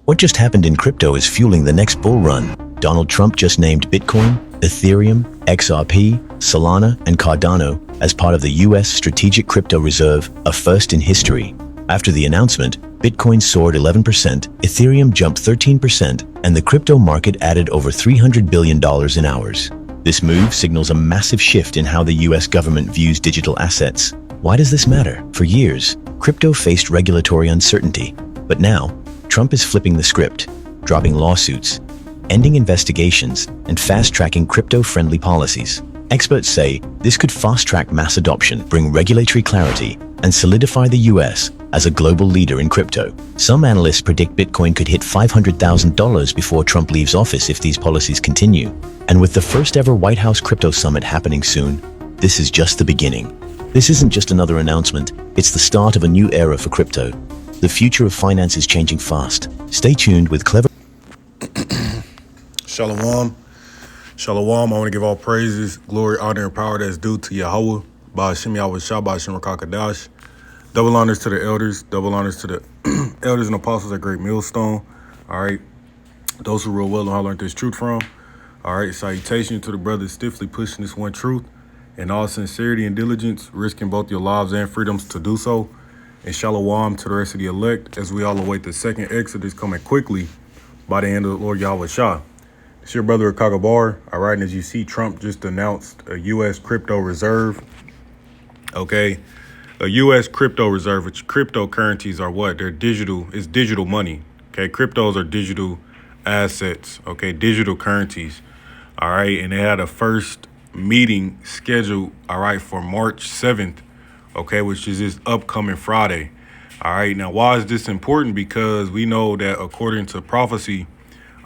What just happened in crypto is fueling the next bull run. Donald Trump just named Bitcoin, Ethereum, XRP, Solana, and Cardano as part of the US Strategic Crypto Reserve, a first in history. After the announcement, Bitcoin soared 11%, Ethereum jumped 13%, and the crypto market added over $300 billion in hours. This move signals a massive shift in how the US government views digital assets. Why does this matter? For years, crypto faced regulatory uncertainty, but now, Trump is flipping the script, dropping lawsuits, ending investigations, and fast-tracking crypto-friendly policies. Experts say this could fast-track mass adoption, bring regulatory clarity, and solidify the US as a global leader in crypto. Some analysts predict Bitcoin could hit $500,000 before Trump leaves office if these policies continue. And with the first-ever White House Crypto Summit happening soon, this is just the beginning. This isn't just another announcement, it's the start of a new era for crypto. The future of finance is changing fast. Stay tuned with Clever. Shalom. Shalom. I want to give all praises, glory, honor, and power that's due to Yahweh. Ba'ashem Yahweh Shah, Ba'ashem Rakakadash. Double honors to the elders. Double honors to the elders and apostles at Great Millstone. All right. Those who rule well and how I learned this truth from. All right. Salutation to the brothers stiffly pushing this one truth in all sincerity and diligence, risking both your lives and freedoms to do so. And shalom to the rest of the elect as we all await the second exodus coming quickly by the hand of the Lord Yahweh Shah. It's your brother Kagabar. All right, and as you see, Trump just announced a U.S. crypto reserve. Okay, a U.S. crypto reserve, which cryptocurrencies are what? They're digital. It's digital money. Okay, cryptos are digital assets. Okay, digital currencies. All right, and they had a first meeting scheduled, all right, for March 7th. Okay, which is this upcoming Friday. All right, now why is this important? Because we know that according to prophecy,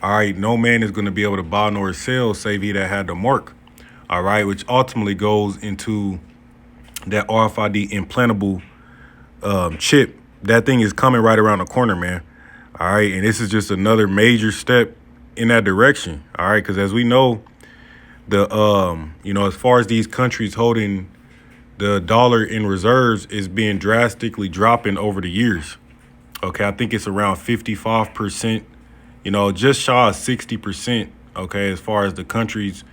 all right, no man is going to be able to buy nor sell save he that had the mark. All right, which ultimately goes into that RFID implantable chip. That thing is coming right around the corner, man. All right, and this is just another major step in that direction. All right, because as we know, the as far as these countries holding the dollar in reserves is being drastically dropping over the years. Okay, I think it's around 55%, just shy of 60%, okay, as far as the countries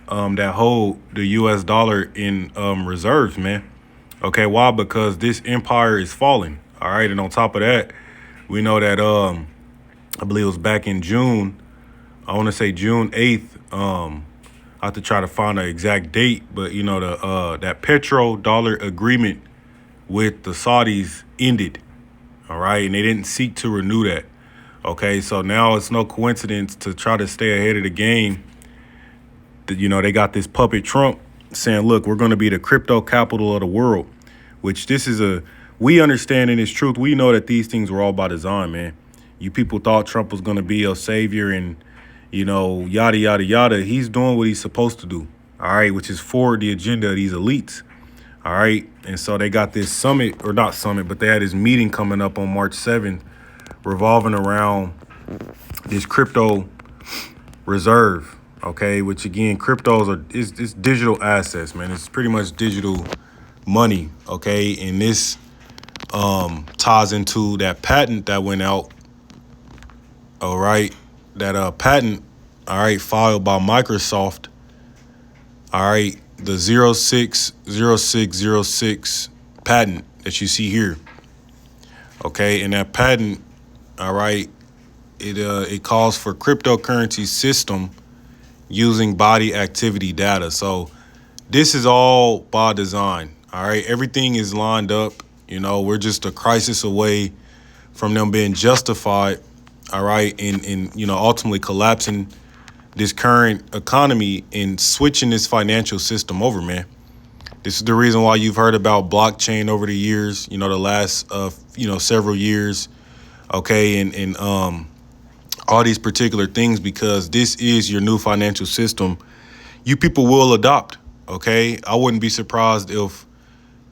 that hold the U.S. dollar in reserves, man. Okay, why? Because this empire is falling, all right? And on top of that, we know that, I believe it was back in June, I want to say June 8th, I have to try to find an exact date, but that petrodollar agreement with the Saudis ended, all right, and they didn't seek to renew that. Okay, so now it's no coincidence to try to stay ahead of the game. That they got this puppet Trump saying, "Look, we're going to be the crypto capital of the world," which we understand in its truth. We know that these things were all by design, man. You people thought Trump was going to be a savior and yada, yada, yada. He's doing what he's supposed to do, all right, which is for the agenda of these elites, all right? And so they got this summit, or not summit, but they had this meeting coming up on March 7th revolving around this crypto reserve, okay, which, again, cryptos it's digital assets, man. It's pretty much digital money, okay? And this ties into that patent that went out, all right? That patent, all right, filed by Microsoft, all right, the 060606 patent that you see here, okay, and that patent, all right, it calls for cryptocurrency system using body activity data. So this is all by design, all right, everything is lined up. We're just a crisis away from them being justified, all right, and ultimately collapsing this current economy and switching this financial system over, man. This is the reason why you've heard about blockchain over the years, the last, several years, okay, and all these particular things, because this is your new financial system. You people will adopt, okay? I wouldn't be surprised if,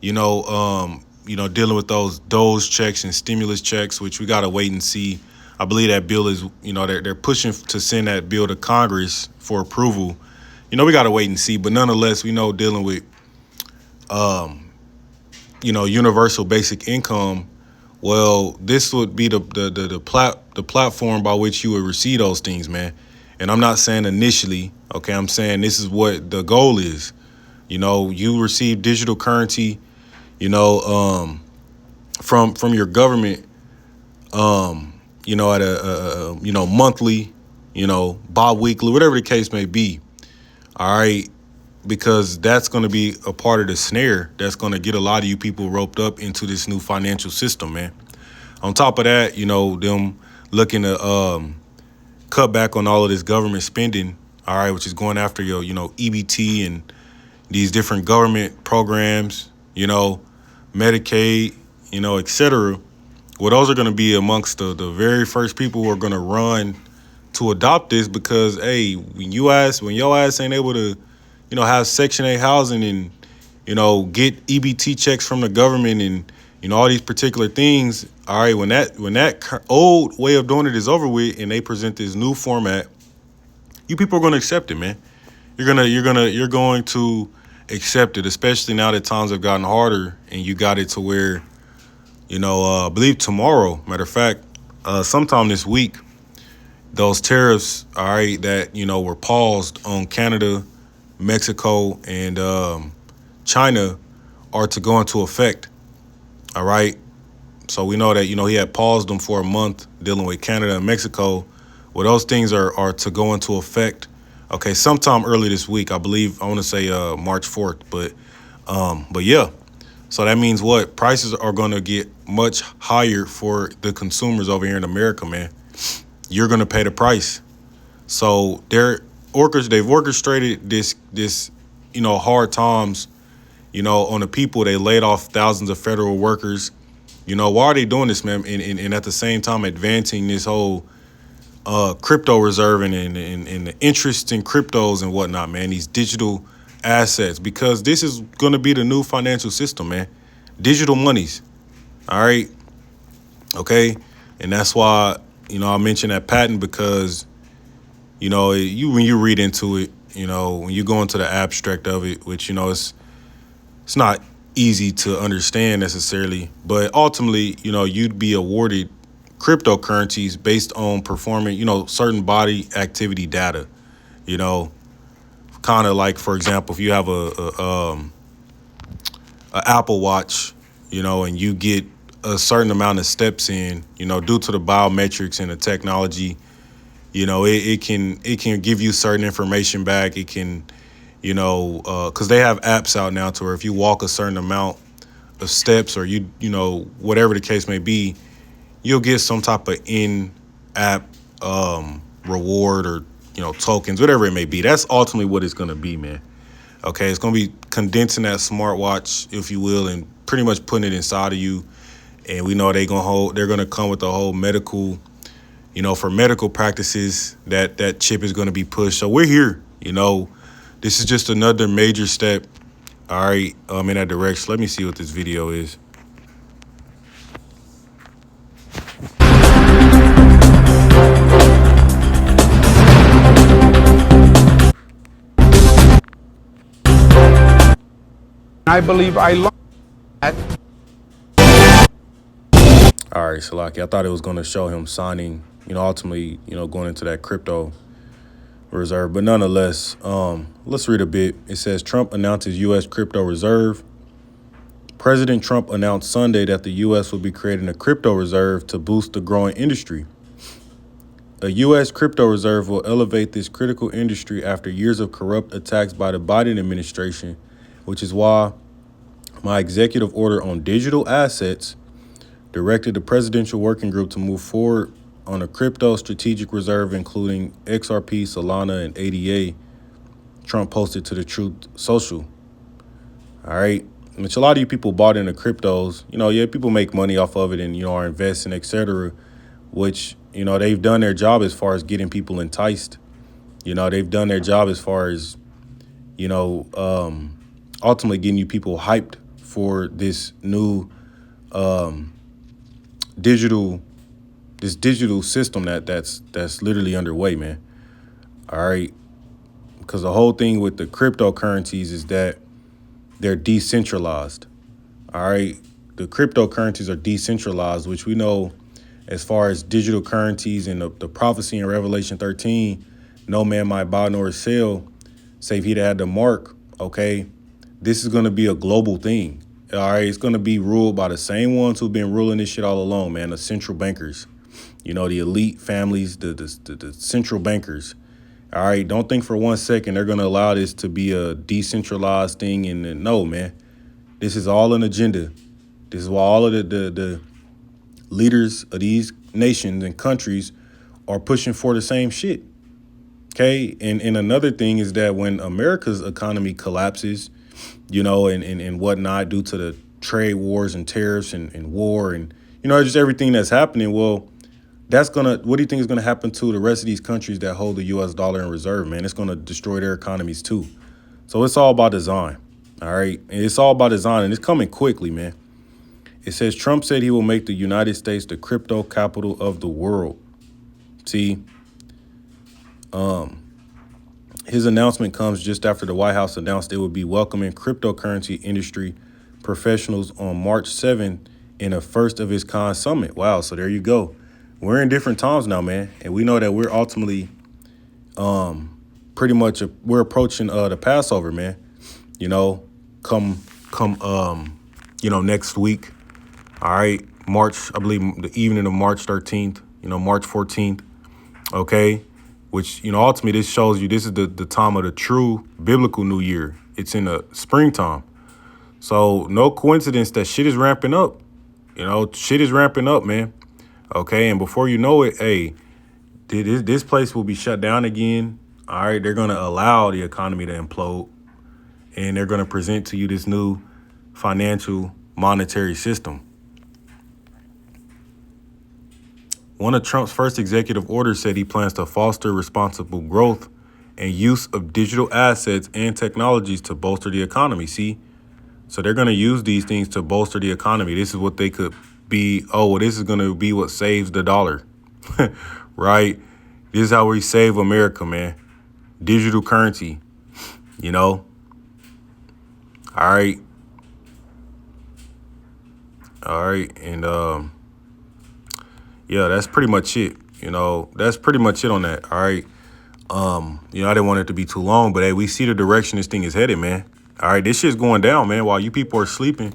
dealing with those Doge checks and stimulus checks, which we got to wait and see. I believe that bill is, they're pushing to send that bill to Congress for approval. We got to wait and see. But nonetheless, we know dealing with, universal basic income Well, this would be the platform by which you would receive those things, man. And I'm not saying initially, okay. I'm saying this is what the goal is. You receive digital currency, you know, from your government, at a monthly, bi-weekly, whatever the case may be. All right, because that's going to be a part of the snare that's going to get a lot of you people roped up into this new financial system, man. On top of that, them looking to cut back on all of this government spending, all right, which is going after your, EBT and these different government programs, Medicaid, et cetera. Well, those are going to be amongst the very first people who are going to run to adopt this because, hey, when your ass ain't able to, have Section 8 housing and, get EBT checks from the government and, all these particular things. All right, when that old way of doing it is over with and they present this new format, you people are going to accept it, man. You're going to accept it, especially now that times have gotten harder and you got it to where, I believe tomorrow, matter of fact, sometime this week, those tariffs, all right, that, were paused on Canada, Mexico, and China are to go into effect. All right. So we know that, he had paused them for a month dealing with Canada and Mexico. Well, those things are to go into effect. Okay, sometime early this week, I believe. I want to say March 4th, but yeah. So that means what? Prices are going to get much higher for the consumers over here in America, man. You're going to pay the price. So they've orchestrated this hard times, on the people. They laid off thousands of federal workers. Why are they doing this, man? And at the same time advancing this whole crypto reserve and the interest in cryptos and whatnot, man, these digital assets, because this is going to be the new financial system, man. Digital monies. All right. Okay. And that's why, I mentioned that patent because, when you read into it, when you go into the abstract of it, which, it's not easy to understand necessarily, but ultimately, you'd be awarded cryptocurrencies based on performing, certain body activity data, kind of like, for example, if you have a Apple Watch, and you get a certain amount of steps in, due to the biometrics and the technology, it can give you certain information back. It can, because they have apps out now to where if you walk a certain amount of steps or whatever the case may be, you'll get some type of in-app reward or, tokens, whatever it may be. That's ultimately what it's going to be, man. Okay, it's going to be condensing that smartwatch, if you will, and pretty much putting it inside of you. And we know they're going to come with the whole medical, for medical practices, that chip is going to be pushed. So we're here, This is just another major step, all right, in that direction. Let me see what this video is. I believe I lost that. All right, Salaki, I thought it was going to show him signing, ultimately, going into that crypto reserve. But nonetheless, let's read a bit. It says Trump announces U.S. crypto reserve. President Trump announced Sunday that the U.S. will be creating a crypto reserve to boost the growing industry. A U.S. crypto reserve will elevate this critical industry after years of corrupt attacks by the Biden administration, which is why my executive order on digital assets directed the Presidential Working Group to move forward on a crypto strategic reserve, including XRP, Solana, and ADA, Trump posted to the Truth Social. All right. Which a lot of you people bought into cryptos. People make money off of it and, are investing, et cetera, which, they've done their job as far as getting people enticed. They've done their job as far as, ultimately getting you people hyped for this new digital system that's literally underway, man. All right. Because the whole thing with the cryptocurrencies is that they're decentralized. All right. the cryptocurrencies are decentralized, which we know as far as digital currencies and the prophecy in Revelation 13, no man might buy nor sell, save he that had the mark, okay? This is going to be a global thing, all right? It's going to be ruled by the same ones who've been ruling this shit all along, man, the central bankers. You know, the elite families, the central bankers. All right, don't think for 1 second they're going to allow this to be a decentralized thing. And no, man, this is all an agenda. This is why all of the leaders of these nations and countries are pushing for the same shit. Okay, and another thing is that when America's economy collapses, you know, and whatnot due to the trade wars and tariffs and war and, you know, just everything that's happening, well, what do you think is going to happen to the rest of these countries that hold the U.S. dollar in reserve, man? It's going to destroy their economies too. So it's all about design, all right? And it's all about design, and it's coming quickly, man. It says Trump said he will make the United States the crypto capital of the world. See, his announcement comes just after the White House announced it would be welcoming cryptocurrency industry professionals on March 7th in a first of its kind summit. Wow, so there you go. We're in different times now, man, and we know that we're ultimately pretty much we're approaching the Passover, man. You know, come you know, next week. All right, March, I believe the evening of March 13th, you know, March 14th. Okay, which, you know, ultimately this shows you this is the time of the true biblical New Year. It's in the springtime. So no coincidence that shit is ramping up. You know, shit is ramping up, man. Okay, and before you know it, hey, this place will be shut down again. All right, they're going to allow the economy to implode, and they're going to present to you this new financial monetary system. One of Trump's first executive orders said he plans to foster responsible growth and use of digital assets and technologies to bolster the economy. See, so they're going to use these things to bolster the economy. This is what they could be. Oh, well, this is going to be what saves the dollar, right? This is how we save America, man. Digital currency, you know. All right. And yeah, that's pretty much it. You know, that's pretty much it on that. All right. You know, I didn't want it to be too long, but hey, we see the direction this thing is headed, man. All right, this shit's going down, man, while you people are sleeping.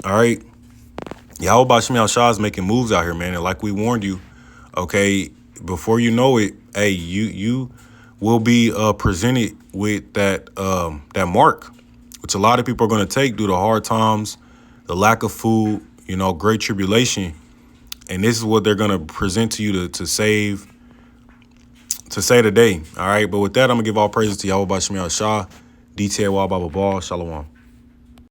All right. Yahweh Shemel Shah is making moves out here, man. And like we warned you, okay, before you know it, hey, you will be presented with that mark, which a lot of people are going to take due to hard times, the lack of food, you know, great tribulation. And this is what they're going to present to you to save the day. All right. But with that, I'm going to give all praises to Yahweh Shemel Shah, DTAY Baba Ball. Shalom.